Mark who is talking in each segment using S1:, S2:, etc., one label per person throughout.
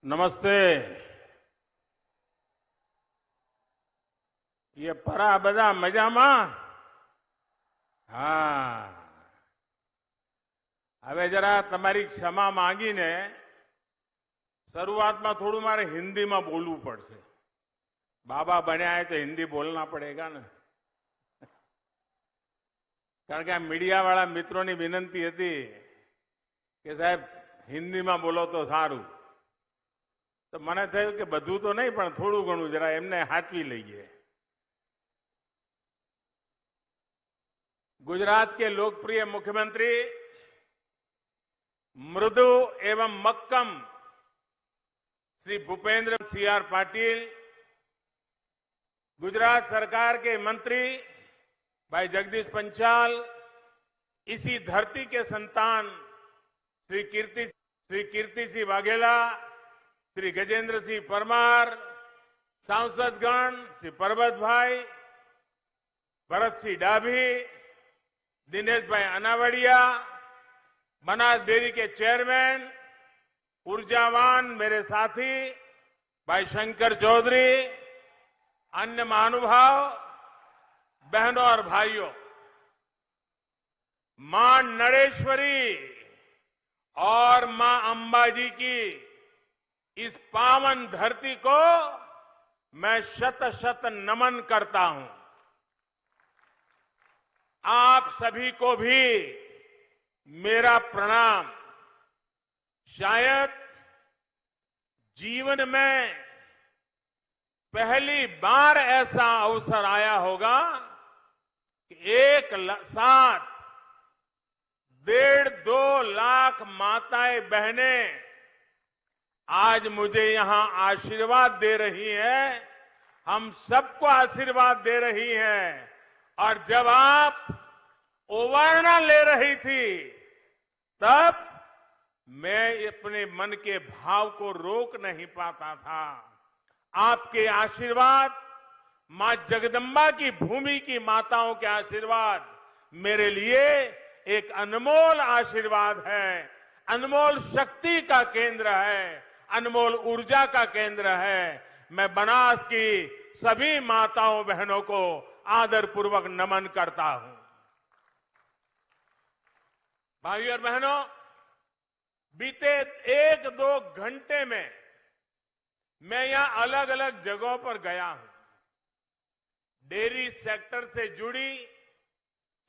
S1: નમસ્તે. ये परा બધા મજામાં? હા. હવે જરા તમારી ક્ષમા માંગીને શરૂઆતમાં થોડું મારે હિન્દીમાં બોલવું પડશે. બાબા બન્યા है तो हिंदी बोलना पड़ेगा ना. કારણ કે આ મીડિયાવાળા મિત્રોની વિનંતી હતી કે સાહેબ હિન્દીમાં બોલો તો સારું. તો મને થયું કે બધું તો નહીં પણ થોડું ઘણું જરા એમને હાચવી લઈએ. गुजरात के लोकप्रिय मुख्यमंत्री मृदु एवं मक्कम श्री भूपेंद्र सिंह पाटिल, गुजरात सरकार के मंत्री भाई जगदीश पंचाल, इसी धरती के संतान श्री कीर्ति सिंह वाघेला, श्री गजेंद्र सिंह परमार, सांसदगण श्री परबत भाई, भरत सिंह डाभी, दिनेश भाई अनावड़िया, बनास डेयरी के चेयरमैन, ऊर्जावान मेरे साथी भाई शंकर चौधरी, अन्य महानुभाव, बहनों और भाइयों, मां नड़ेश्वरी और मां अंबाजी की इस पावन धरती को मैं शत शत नमन करता हूं. आप सभी को भी मेरा प्रणाम. शायद जीवन में पहली बार ऐसा अवसर आया होगा कि एक साथ 1.5-2 लाख माताएं बहनें आज मुझे यहां आशीर्वाद दे रही हैं. हम सबको आशीर्वाद दे रही हैं. और जब आप ओवारना ले रही थी तब मैं अपने मन के भाव को रोक नहीं पाता था. आपके आशीर्वाद, मां जगदम्बा की भूमि की माताओं के आशीर्वाद मेरे लिए एक अनमोल आशीर्वाद है, अनमोल शक्ति का केंद्र है, अनमोल ऊर्जा का केंद्र है. मैं बनास की सभी माताओं बहनों को आदरपूर्वक नमन करता हूं. भाइयों और बहनों, बीते 1-2 घंटे में मैं यहां अलग अलग जगहों पर गया हूं. डेयरी सेक्टर से जुड़ी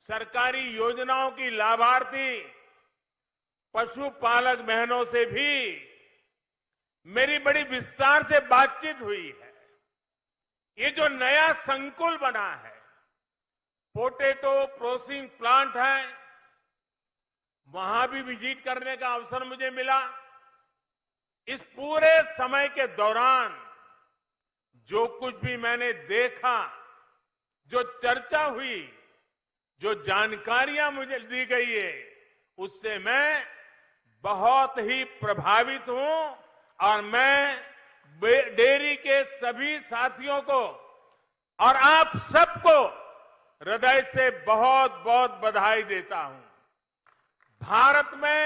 S1: सरकारी योजनाओं की लाभार्थी पशुपालक बहनों से भी मेरी बड़ी विस्तार से बातचीत हुई है. ये जो नया संकुल बना है, पोटैटो प्रोसेसिंग प्लांट है, वहां भी विजिट करने का अवसर मुझे मिला. इस पूरे समय के दौरान जो कुछ भी मैंने देखा, जो चर्चा हुई, जो जानकारियां मुझे दी गई है, उससे मैं बहुत ही प्रभावित हूं. और मैं डेयरी के सभी साथियों को और आप सबको हृदय से बहुत बहुत बधाई देता हूं. भारत में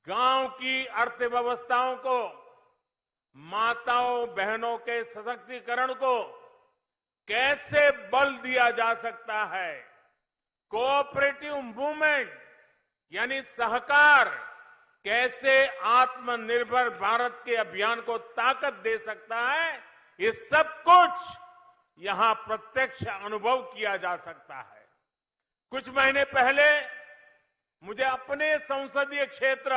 S1: गांव की अर्थव्यवस्थाओं को, माताओं बहनों के सशक्तिकरण को कैसे बल दिया जा सकता है, कोऑपरेटिव मूवमेंट यानी सहकार कैसे आत्मनिर्भर भारत के अभियान को ताकत दे सकता है, ये सब कुछ यहां प्रत्यक्ष अनुभव किया जा सकता है. कुछ महीने पहले मुझे अपने संसदीय क्षेत्र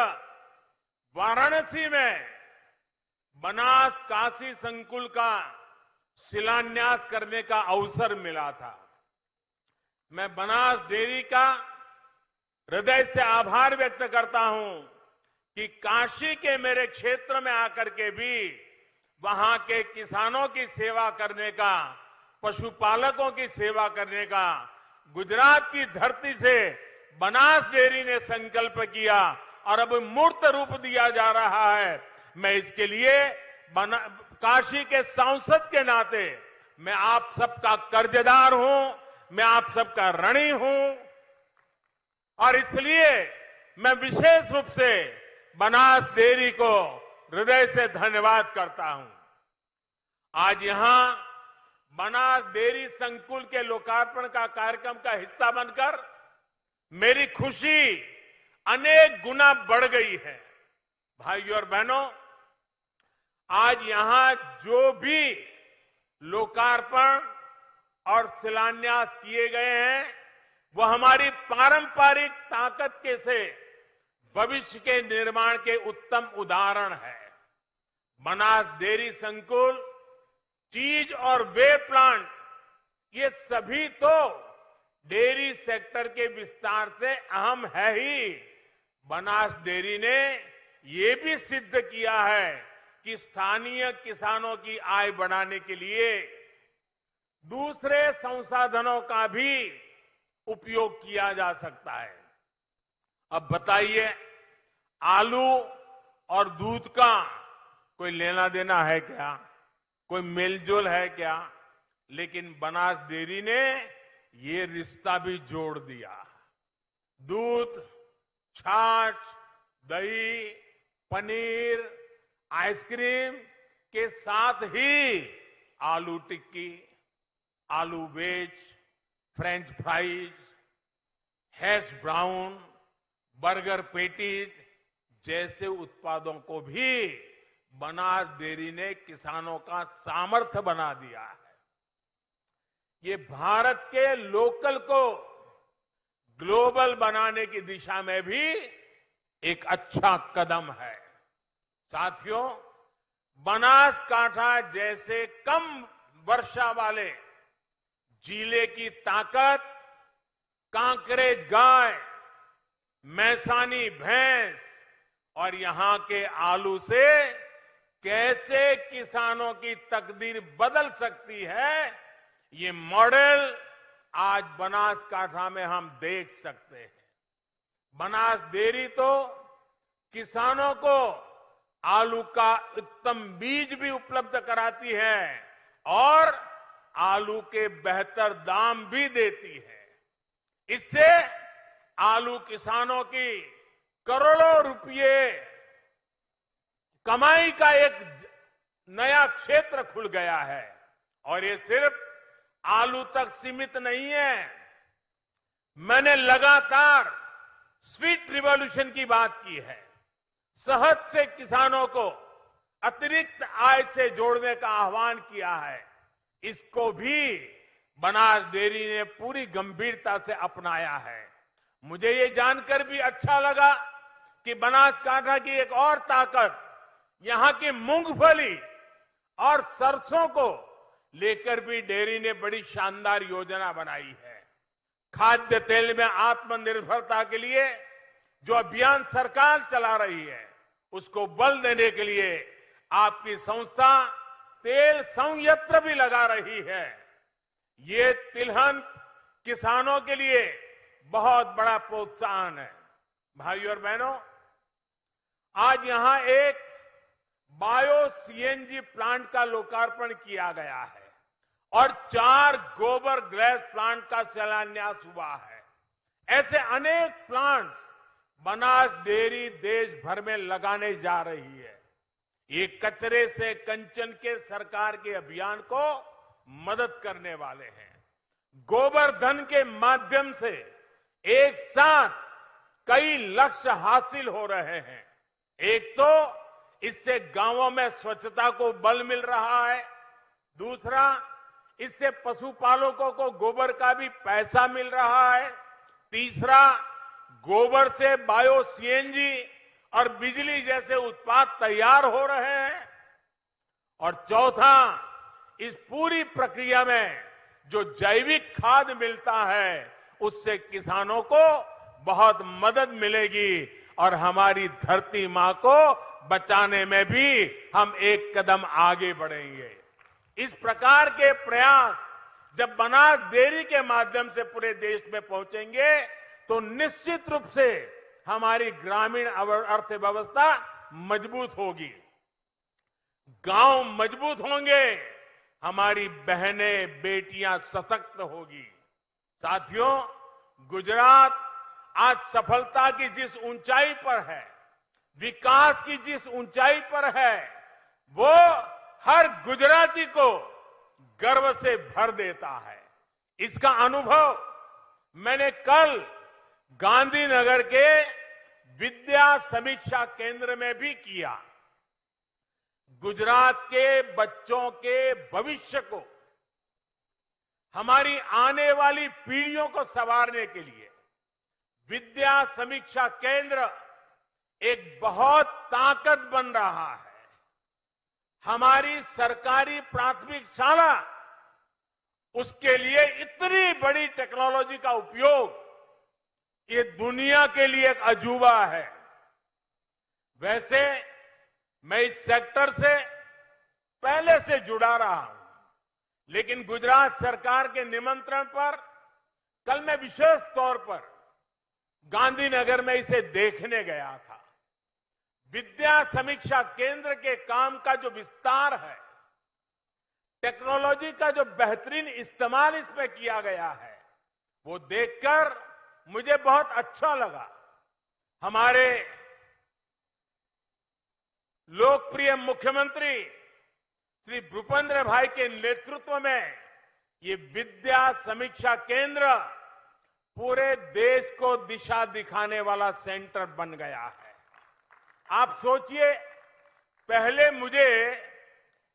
S1: वाराणसी में बनास काशी संकुल का शिलान्यास करने का अवसर मिला था. मैं बनास डेयरी का हृदय से आभार व्यक्त करता हूं कि काशी के मेरे क्षेत्र में आकर के भी वहां के किसानों की सेवा करने का, पशुपालकों की सेवा करने का गुजरात की धरती से बनास डेयरी ने संकल्प किया और अब मूर्त रूप दिया जा रहा है. मैं इसके लिए काशी के सांसद के नाते मैं आप सबका कर्जदार हूं, मैं आप सबका ऋणी हूं. और इसलिए मैं विशेष रूप से बनास डेयरी को हृदय से धन्यवाद करता हूं। आज यहां बनास डेयरी संकुल के लोकार्पण का कार्यक्रम का हिस्सा बनकर मेरी खुशी अनेक गुना बढ़ गई है। भाइयों और बहनों, आज यहां जो भी लोकार्पण और शिलान्यास किए गए हैं वो हमारी पारंपरिक ताकत के से भविष्य के निर्माण के उत्तम उदाहरण है। बनास डेयरी संकुल, चीज और वे प्लांट, ये सभी तो डेयरी सेक्टर के विस्तार से अहम है ही। बनास डेयरी ने ये भी सिद्ध किया है कि स्थानीय किसानों की आय बढ़ाने के लिए दूसरे संसाधनों का भी उपयोग किया जा सकता है। अब बताइए, आलू और दूध का कोई लेना देना है क्या? कोई मेलजोल है क्या? लेकिन बनास डेयरी ने ये रिश्ता भी जोड़ दिया। दूध, छाछ, दही, पनीर, आइसक्रीम के साथ ही aloo tikki, aloo wedge, French fries, hash brown, burger patties जैसे उत्पादों को भी बनास डेयरी ने किसानों का सामर्थ्य बना दिया है। ये भारत के लोकल को ग्लोबल बनाने की दिशा में भी एक अच्छा कदम है। साथियों, बनासकांठा जैसे कम वर्षा वाले जिले की ताकत कांकरेज गाय, मैसानी भैंस और यहां के आलू से कैसे किसानों की तकदीर बदल सकती है, ये मॉडल आज बनासकांठा में हम देख सकते हैं। बनास डेयरी तो किसानों को आलू का उत्तम बीज भी उपलब्ध कराती है और आलू के बेहतर दाम भी देती है। इससे आलू किसानों की करोड़ों रुपये कमाई का एक नया क्षेत्र खुल गया है। और ये सिर्फ आलू तक सीमित नहीं है। मैंने लगातार स्वीट रिवॉल्यूशन की बात की है। शहद से किसानों को अतिरिक्त आय से जोड़ने का आह्वान किया है। इसको भी बनास डेयरी ने पूरी गंभीरता से अपनाया है। मुझे ये जानकर भी अच्छा लगा कि बनासकांठा की एक और ताकत यहां की मूंगफली और सरसों को लेकर भी डेयरी ने बड़ी शानदार योजना बनाई है। खाद्य तेल में आत्मनिर्भरता के लिए जो अभियान सरकार चला रही है, उसको बल देने के लिए आपकी संस्था तेल संयंत्र भी लगा रही है। ये तिलहन किसानों के लिए बहुत बड़ा प्रोत्साहन है। भाइयों और बहनों, आज यहां एक बायो सीएनजी प्लांट का लोकार्पण किया गया है और 4 गोबर गैस प्लांट का शिलान्यास हुआ है। ऐसे अनेक प्लांट्स बनास डेयरी देश भर में लगाने जा रही है। ये कचरे से कंचन के सरकार के अभियान को मदद करने वाले हैं। गोबर धन के माध्यम से एक साथ कई लक्ष्य हासिल हो रहे हैं। एक तो इससे गांवों में स्वच्छता को बल मिल रहा है, दूसरा इससे पशुपालकों को गोबर का भी पैसा मिल रहा है, तीसरा गोबर से बायो सीएनजी और बिजली जैसे उत्पाद तैयार हो रहे हैं, और चौथा इस पूरी प्रक्रिया में जो जैविक खाद मिलता है उससे किसानों को बहुत मदद मिलेगी और हमारी धरती मां को बचाने में भी हम एक कदम आगे बढ़ेंगे। इस प्रकार के प्रयास जब बनास डेयरी के माध्यम से पूरे देश में पहुंचेंगे तो निश्चित रूप से हमारी ग्रामीण अर्थव्यवस्था मजबूत होगी, गांव मजबूत होंगे, हमारी बहनें बेटियां सशक्त होगी। साथियों, गुजरात आज सफलता की जिस ऊंचाई पर है, विकास की जिस ऊंचाई पर है वो हर गुजराती को गर्व से भर देता है। इसका अनुभव मैंने कल गांधीनगर के विद्या समीक्षा केंद्र में भी किया। गुजरात के बच्चों के भविष्य को, हमारी आने वाली पीढ़ियों को संवारने के लिए विद्या समीक्षा केंद्र एक बहुत ताकत बन रहा है। हमारी सरकारी प्राथमिक शाला उसके लिए इतनी बड़ी टेक्नोलॉजी का उपयोग ये दुनिया के लिए एक अजूबा है। वैसे मैं इस सेक्टर से पहले से जुड़ा रहा हूं, लेकिन गुजरात सरकार के निमंत्रण पर कल मैं विशेष तौर पर गांधीनगर में इसे देखने गया था। विद्या समीक्षा केंद्र के काम का जो विस्तार है, टेक्नोलॉजी का जो बेहतरीन इस्तेमाल इसमें किया गया है, वो देखकर मुझे बहुत अच्छा लगा। हमारे लोकप्रिय मुख्यमंत्री श्री भूपेंद्र भाई के नेतृत्व में ये विद्या समीक्षा केंद्र पूरे देश को दिशा दिखाने वाला सेंटर बन गया है। आप सोचिए, पहले मुझे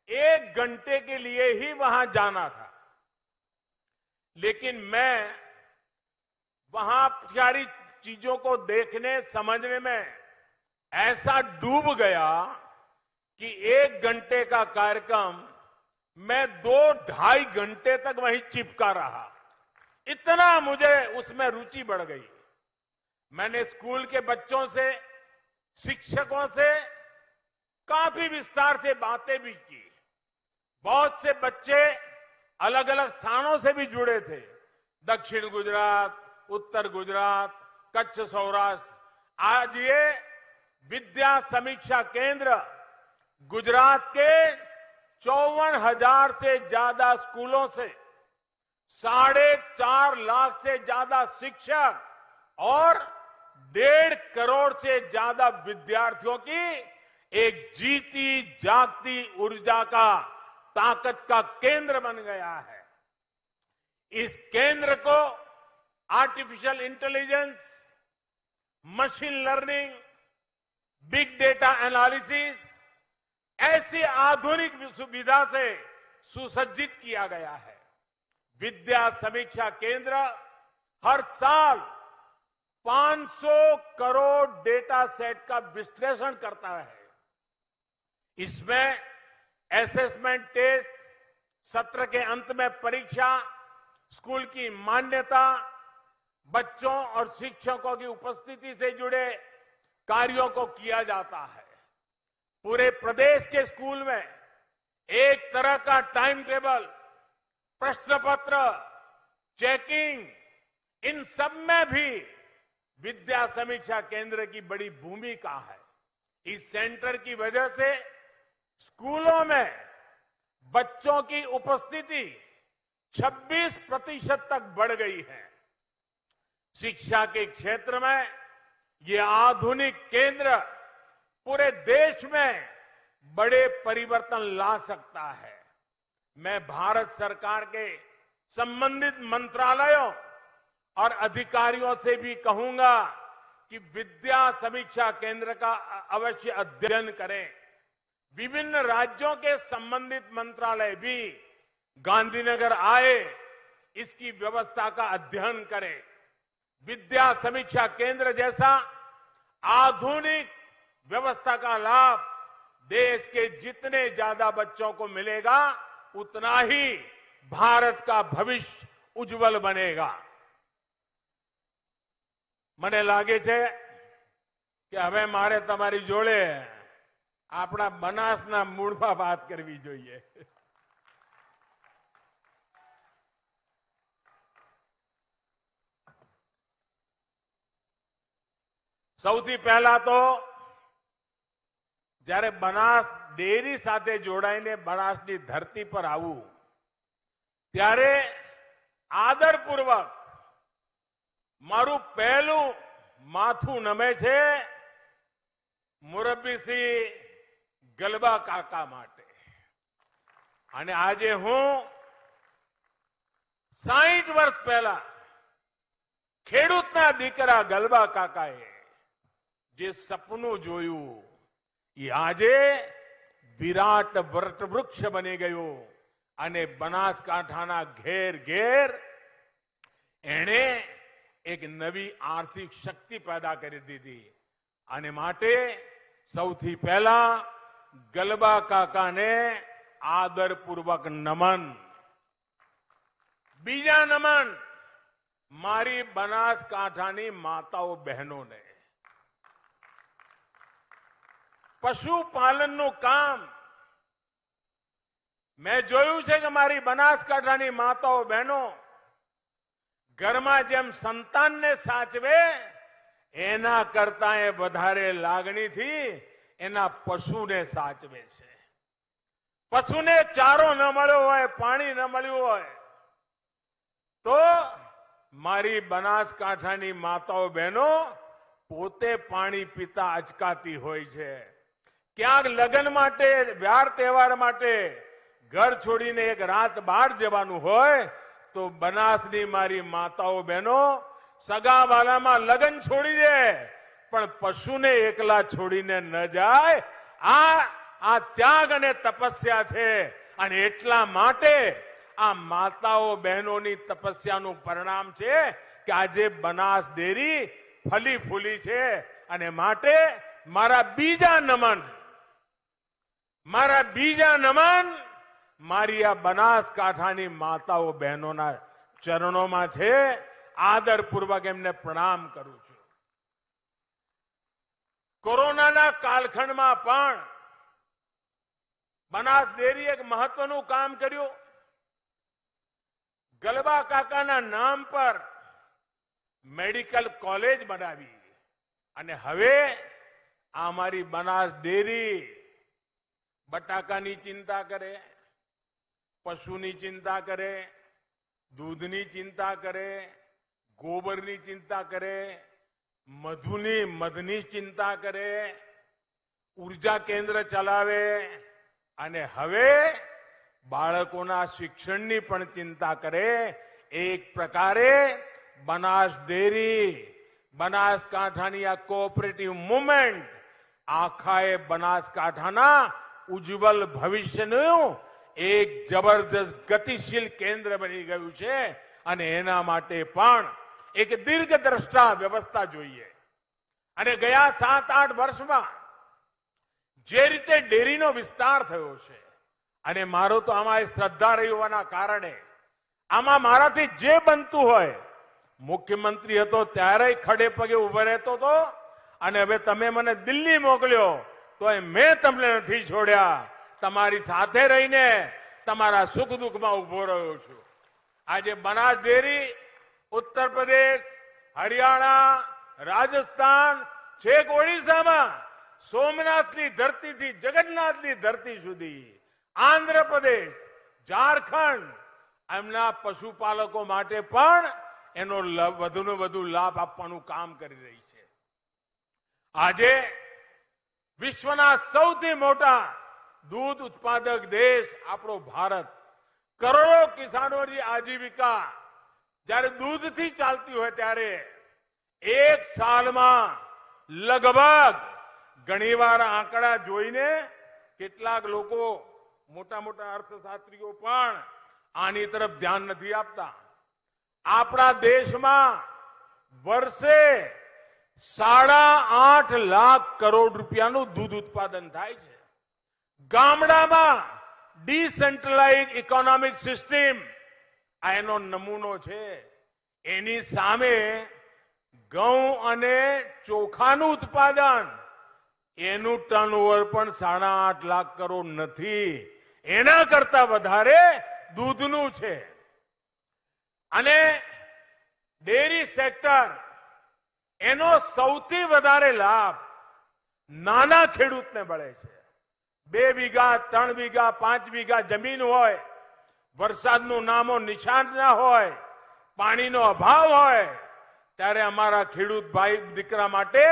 S1: 1 घंटे के लिए ही वहां जाना था, लेकिन मैं वहां सारी चीजों को देखने समझने में ऐसा डूब गया कि 1 घंटे का कार्यक्रम मैं 2-2.5 घंटे तक वहीं चिपका रहा। इतना मुझे उसमें रुचि बढ़ गई। मैंने स्कूल के बच्चों से, शिक्षकों से काफी विस्तार से बातें भी की। बहुत से बच्चे अलग अलग स्थानों से भी जुड़े थे। दक्षिण गुजरात, उत्तर गुजरात, कच्छ, सौराष्ट्र। आज ये विद्या समीक्षा केंद्र गुजरात के 54,000 से ज्यादा स्कूलों से 4.5 लाख से ज्यादा शिक्षक और 1.5 करोड़ से ज्यादा विद्यार्थियों की एक जीती जागती ऊर्जा का, ताकत का केंद्र बन गया है। इस केंद्र को artificial intelligence, machine learning, big data analysis ऐसी आधुनिक सुविधा से सुसज्जित किया गया है। विद्या समीक्षा केंद्र हर साल 500 करोड़ डेटा सेट का विश्लेषण करता है। इसमें असेसमेंट टेस्ट, सत्र के अंत में परीक्षा, स्कूल की मान्यता, बच्चों और शिक्षकों की उपस्थिति से जुड़े कार्यों को किया जाता है। पूरे प्रदेश के स्कूल में एक तरह का टाइम टेबल, प्रश्न पत्र, चेकिंग, इन सब में भी विद्या समीक्षा केंद्र की बड़ी भूमिका है। इस सेंटर की वजह से स्कूलों में बच्चों की उपस्थिति 26% तक बढ़ गई है। शिक्षा के क्षेत्र में ये आधुनिक केंद्र पूरे देश में बड़े परिवर्तन ला सकता है। मैं भारत सरकार के संबंधित मंत्रालयों और अधिकारियों से भी कहूंगा कि विद्या समीक्षा केंद्र का अवश्य अध्ययन करें। विभिन्न राज्यों के संबंधित मंत्रालय भी गांधीनगर आए, इसकी व्यवस्था का अध्ययन करें। विद्या समीक्षा केंद्र जैसा आधुनिक व्यवस्था का लाभ देश के जितने ज्यादा बच्चों को मिलेगा, उतना ही भारत का भविष्य उज्जवल बनेगा। મને લાગે છે કે હવે મારે તમારી જોડે આપણા બનાસના મૂળમાં વાત કરવી જોઈએ। સૌથી પહેલા તો જ્યારે બનાસ ડેરી સાથે જોડાઈને બનાસની ધરતી પર આવું ત્યારે આદરપૂર્વક મારું પહેલું માથું નમે છે મુરબ્બી શ્રી ગલબા કાકા માટે. અને આજે હું 60 વર્ષ પહેલા ખેડૂતના દીકરા ગલબા કાકાએ જે સપનું જોયું એ આજે વિરાટ વટવૃક્ષ બની ગયું અને બનાસકાંઠાના ઘેર ઘેર એણે એક નવી આર્થિક શક્તિ પેદા કરી દીધી. અને માટે સૌથી પહેલા ગલબા કાકાને આદરપૂર્વક નમન. બીજા નમન મારી બનાસકાંઠાની માતાઓ બહેનોને. પશુપાલનનું કામ મેં જોયું છે કે મારી બનાસકાંઠાની માતાઓ બહેનો ઘરમાં જેમ સંતાનને સાચવે એના કરતા એ વધારે લાગણીથી એના પશુને સાચવે છે. પશુને ચારો ન મળ્યો હોય, પાણી ન મળ્યું હોય તો મારી બનાસકાંઠાની માતાઓ બહેનો પોતે પાણી પીતા અચકાતી હોય છે. ક્યાંક લગ્ન માટે, વ્યાર તહેવાર માટે ઘર છોડીને એક રાત બહાર જવાનું હોય તો બનાસની મારી માતાઓ બહેનો સગાવાલામાં લગ્ન છોડી દે પણ પશુને એકલા છોડીને ન જાય. આ ત્યાગ અને તપસ્યા છે. અને એટલા માટે આ માતાઓ બહેનોની તપસ્યાનું પરિણામ છે કે આજે બનાસ ડેરી ફલી ફૂલી છે. અને માટે મારા બીજા નમન મારી આ બનાસકાંઠાની માતાઓ બહેનોના ચરણોમાં છે. આદરપૂર્વક એમને પ્રણામ કરું છું. કોરોનાના કાલખંડમાં પણ બનાસ ડેરી એક મહત્વનું કામ કર્યું. ગલબા કાકાના નામ પર મેડિકલ કોલેજ બનાવી અને હવે આ મારી બનાસ ડેરી બટાકાની ચિંતા કરે, પશુની ચિંતા કરે, દૂધની ચિંતા કરે, ગોબરની ચિંતા કરે, મધની ચિંતા કરે, ઉર્જા કેન્દ્ર ચલાવે અને હવે બાળકોના શિક્ષણની પણ ચિંતા કરે. એક પ્રકારે બનાસ ડેરી, બનાસકાંઠાની આ કોઓપરેટિવ મુવમેન્ટ આખાએ બનાસકાંઠાના ઉજ્જવલ ભવિષ્યનું એક જબરજસ્ત ગતિશીલ કેન્દ્ર બની ગયું છે. અને એના માટે પણ એક દીર્ઘદ્રષ્ટા વ્યવસ્થા જોઈએ. અને ગયા 7-8 વર્ષમાં જે રીતે ડેરીનો વિસ્તાર થયો છે અને મારો તો આમાં શ્રદ્ધા રહી હોવાના કારણે આમાં મારાથી જે બનતું હોય, મુખ્યમંત્રી હતો ત્યારે ખડે પગે ઉભો રહેતો હતો અને હવે તમે મને દિલ્હી મોકલ્યો તો મેં તમને નથી છોડ્યા. તમારી સાથે રહીને તમારા સુખ દુઃખમાં ઉભો રહ્યો છું. આજે બનાસ ડેરી ઉત્તર પ્રદેશ, હરિયાણા, રાજસ્થાન, છેક ઓડિશામાં સોમનાથની ધરતીથી જગન્નાથની ધરતી સુધી, આંધ્રપ્રદેશ, ઝારખંડ એમના પશુપાલકો માટે પણ એનો વધુને વધુ લાભ આપવાનું કામ કરી રહી છે. આજે વિશ્વના સૌથી મોટા દૂધ ઉત્પાદક દેશ આપણો ભારત, કરોડો કિસાનોની આજીવિકા જ્યારે દૂધથી ચાલતી હોય ત્યારે એક સાલમાં લગભગ ઘણીવાર આંકડા જોઈને કેટલાક લોકો, મોટા મોટા અર્થશાસ્ત્રીઓ પણ આની તરફ ધ્યાન નથી આપતા. આપણા દેશમાં વર્ષે 8.5 લાખ કરોડ રૂપિયાનું દૂધ ઉત્પાદન થાય છે. ગામડામાં ડિસેન્ટ્રલાઇઝ ઇકોનોમિક સિસ્ટમ આ એનો નમૂનો છે. એની સામે ઘઉં અને ચોખાનું ઉત્પાદન એનું ટર્નઓવર પણ 8.5 લાખ કરોડ નથી. એના કરતા વધારે દૂધનું છે. અને ડેરી સેક્ટર એનો સૌથી વધારે લાભ નાના ખેડૂતને મળે છે. 2 વીઘા, 3 વીઘા, 5 વીઘા જમીન હોય, વરસાદનું નામો નિશાન ના હોય, પાણીનો અભાવ હોય, ત્યારે અમારા ખેડૂત ભાઈ દીકરા માટે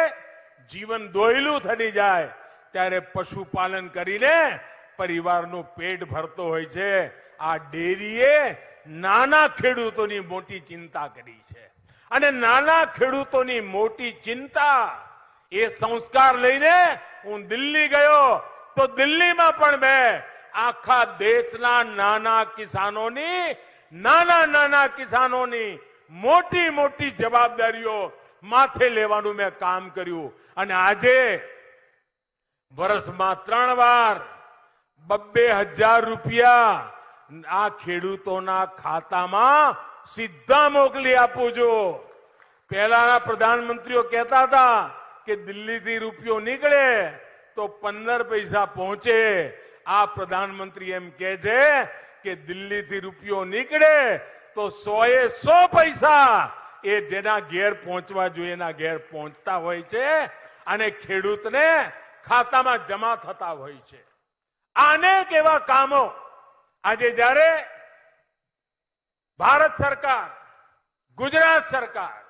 S1: જીવન દોયલું થઈ જાય ત્યારે પશુપાલન કરીને પરિવારનું પેટ ભરતો હોય છે. આ ડેરીએ નાના ખેડૂતોની મોટી ચિંતા કરી છે અને નાના ખેડૂતોની મોટી ચિંતા એ સંસ્કાર લઈને હું દિલ્હી ગયો તો દિલ્હીમાં પણ મેં આખા દેશના નાના કિસાનોની મોટી મોટી જવાબદારીઓ માથે લેવાનું મેં કામ કર્યું અને આજે વર્ષમાં 3 વાર 2,000 રૂપિયા આ ખેડૂતોના ખાતામાં સીધા મોકલી આપું છું. પહેલાના પ્રધાનમંત્રીઓ કહેતા હતા કે દિલ્હીથી રૂપિયો નીકળે તો 15 પૈસા પહોંચે. આ પ્રધાનમંત્રી એમ કહે છે કે દિલ્હીથી રૂપિયો નીકળે તો 100 પૈસા એ જેના ઘેર પહોંચવા જોઈએ એના ઘેર પહોંચતા હોય છે અને ખેડૂતને ખાતામાં જમા થતા હોય છે. અનેક એવા કામો આજે જ્યારે ભારત સરકાર, ગુજરાત સરકાર,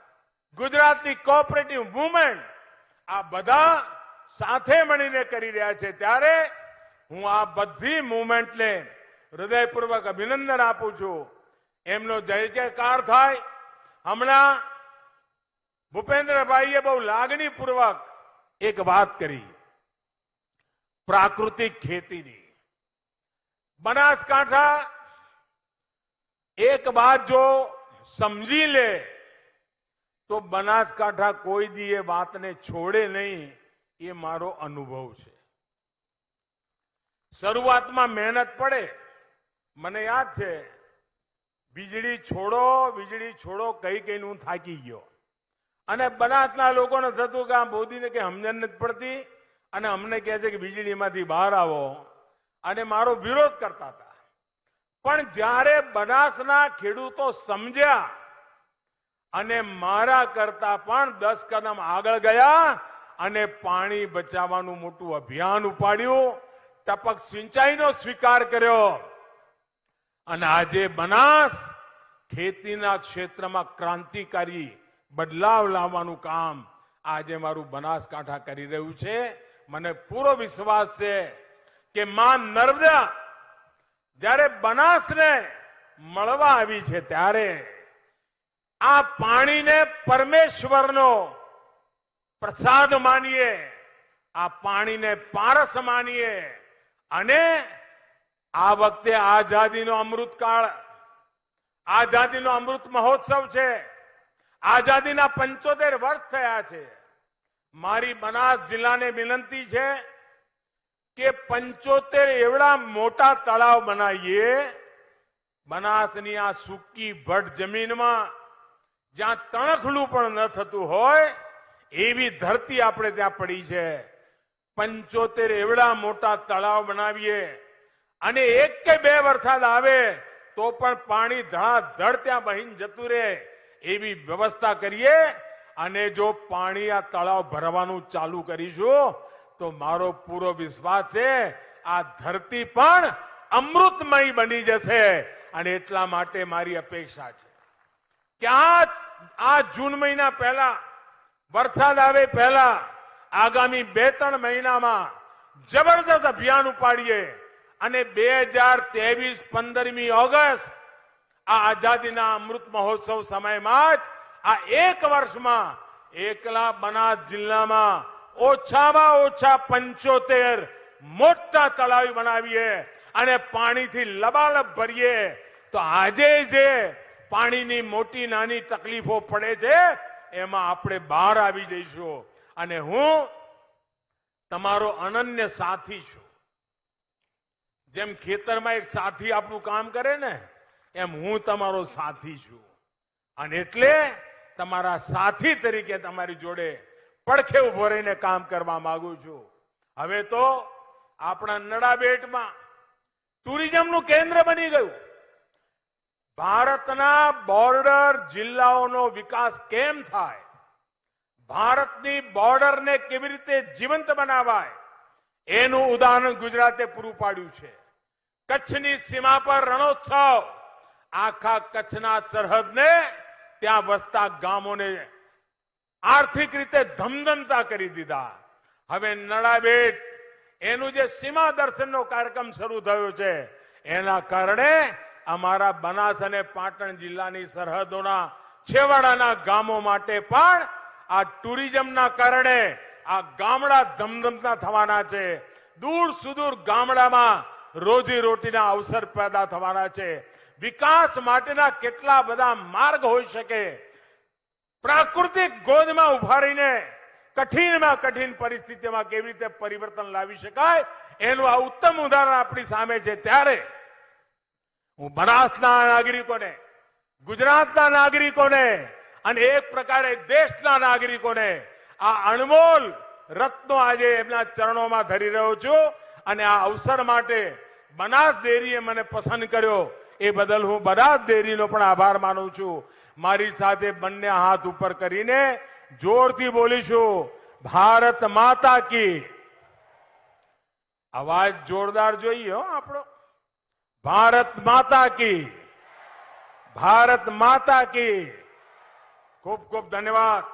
S1: ગુજરાતની કોઓપરેટિવ મુવમેન્ટ આ બધા સાથે મળીને કરી રહ્યા છે ત્યારે હું આ બધી મુવમેન્ટને હૃદયપૂર્વક અભિનંદન આપું છું. એમનો જય જયકાર થાય. હમણાં ભૂપેન્દ્રભાઈએ બહુ લાગણીપૂર્વક એક વાત કરી પ્રાકૃતિક ખેતીની. બનાસકાંઠા એક બાત જો સમજી લે તો બનાસકાંઠા કોઈ દી એ વાતને છોડે નહીં, એ મારો અનુભવ છે. શરૂઆતમાં મહેનત પડે. મને યાદ છે વીજળી છોડો કહીને હું થાકી ગયો અને બનાસના લોકોને થતું કે આ મોદીને કે સમજણ નથી પડતી અને અમને કહે છે કે વીજળીમાંથી બહાર આવો અને મારો વિરોધ કરતા હતા. પણ જ્યારે બનાસના ખેડૂતો સમજ્યા અને મારા કરતા પણ 10 કદમ આગળ ગયા અને પાણી બચાવવાનું મોટું અભિયાન ઉપાડ્યું, ટપક સિંચાઈનો સ્વીકાર કર્યો અને આજે બનાસ ખેતીના ક્ષેત્રમાં ક્રાંતિકારી બદલાવ લાવવાનું કામ આજે મારું બનાસકાંઠા કરી રહ્યું છે. મને પૂરો વિશ્વાસ છે કે માં નર્મદા જ્યારે બનાસને મળવા આવી છે ત્યારે આ પાણીને પરમેશ્વરનો પ્રસાદ માનીએ, આ પાણીને પારસ માનીએ અને આ વખતે આઝાદીનો અમૃતકાળ, આઝાદીનો અમૃત મહોત્સવ છે. આઝાદીના 75 વર્ષ થયા છે. મારી બનાસ જિલ્લાને વિનંતી છે કે 75 એવડા મોટા તળાવ બનાવીએ. બનાસની આ સૂકી ભટ્ટ જમીનમાં જ્યાં તણખલું પણ ન થતું હોય એવી ધરતી આપણે ત્યાં પડી છે. 75 એવડા મોટા તળાવ બનાવીએ અને 1 કે 2 વરસાદ આવે તો પણ પાણી ધડાધડ ત્યાં બહીને જતું રહે એવી વ્યવસ્થા કરીએ અને જો પાણી આ તળાવ ભરવાનું ચાલુ કરીશું તો મારો પૂરો વિશ્વાસ છે આ ધરતી પણ અમૃતમય બની જશે. અને એટલા માટે મારી અપેક્ષા છે કે આ જૂન મહિના પહેલા, વરસાદ આવે પહેલા આગામી 2-3 મહિનામાં જબરદસ્ત અભિયાન ઉપાડીએ અને 2023 15મી ઓગસ્ટ આ આઝાદીના અમૃત મહોત્સવ સમયમાં જ આ 1 વર્ષમાં એકલા બનાસ જિલ્લામાં ઓછામાં ઓછા 75 મોટા તળાવ બનાવીએ અને પાણીથી લબાલબ ભરીએ તો આજે જે પાણીની મોટી નાની તકલીફો પડે છે એમાં આપણે બહાર આવી જઈશું. અને હું તમારો અનન્ય સાથી છું. જેમ ખેતરમાં એક સાથી આપણું કામ કરે ને એમ હું તમારો સાથી છું અને એટલે તમારા સાથી તરીકે તમારી જોડે પડખે ઉભો રહીને કામ કરવા માંગુ છું. હવે તો આપણા નડાબેટમાં ટુરિઝમનું કેન્દ્ર બની ગયું. ભારતના બોર્ડર જિલ્લાઓનો વિકાસ કેમ થાય, ભારતની બોર્ડરને કેવી રીતે જીવંત બનાવાય એનું ઉદાહરણ ગુજરાતે પૂરું પાડ્યું છે. કચ્છની સીમા પર રણોત્સવ આખા કચ્છના સરહદને ત્યાં વસતા ગામોને આર્થિક રીતે ધમધમતા કરી દીધા. હવે નળાબેટ એનું જે સીમા દર્શનનો કાર્યક્રમ શરૂ થયો છે એના કારણે અમારા બનાસ અને પાટણ જિલ્લાની સરહદોના છેવાડાના ગામો માટે પણ આ ટુરિઝમના કારણે આ ગામડા ધમધમતા થવાના છે. દૂર સુદૂર ગામડામાં રોજી રોટીના અવસર પેદા થવાના છે. વિકાસ માટેના કેટલા બધા માર્ગ હોઈ શકે. પ્રાકૃતિક ગોદમાં ઉભા રહીને કઠિનમાં કઠિન પરિસ્થિતિમાં કેવી રીતે પરિવર્તન લાવી શકાય એનું આ ઉત્તમ ઉદાહરણ આપણી સામે છે. ત્યારે હું બનાસના નાગરિકોને, ગુજરાતના નાગરિકોને અને એક પ્રકારે દેશના નાગરિકોને આ અણમોલ રત્નો આજે એમના ચરણોમાં ધરી રહ્યો છું. અને આ અવસર માટે બનાસ ડેરીએ મને પસંદ કર્યો એ બદલ હું બનાસ ડેરીનો પણ આભાર માનું છું. મારી સાથે બંને હાથ ઉપર કરીને જોરથી બોલીશું, ભારત માતા કી. અવાજ જોરદાર જોઈએ હો આપણો. ભારત માતા કી, ભારત માતા કી. ખૂબ ખૂબ ધન્યવાદ.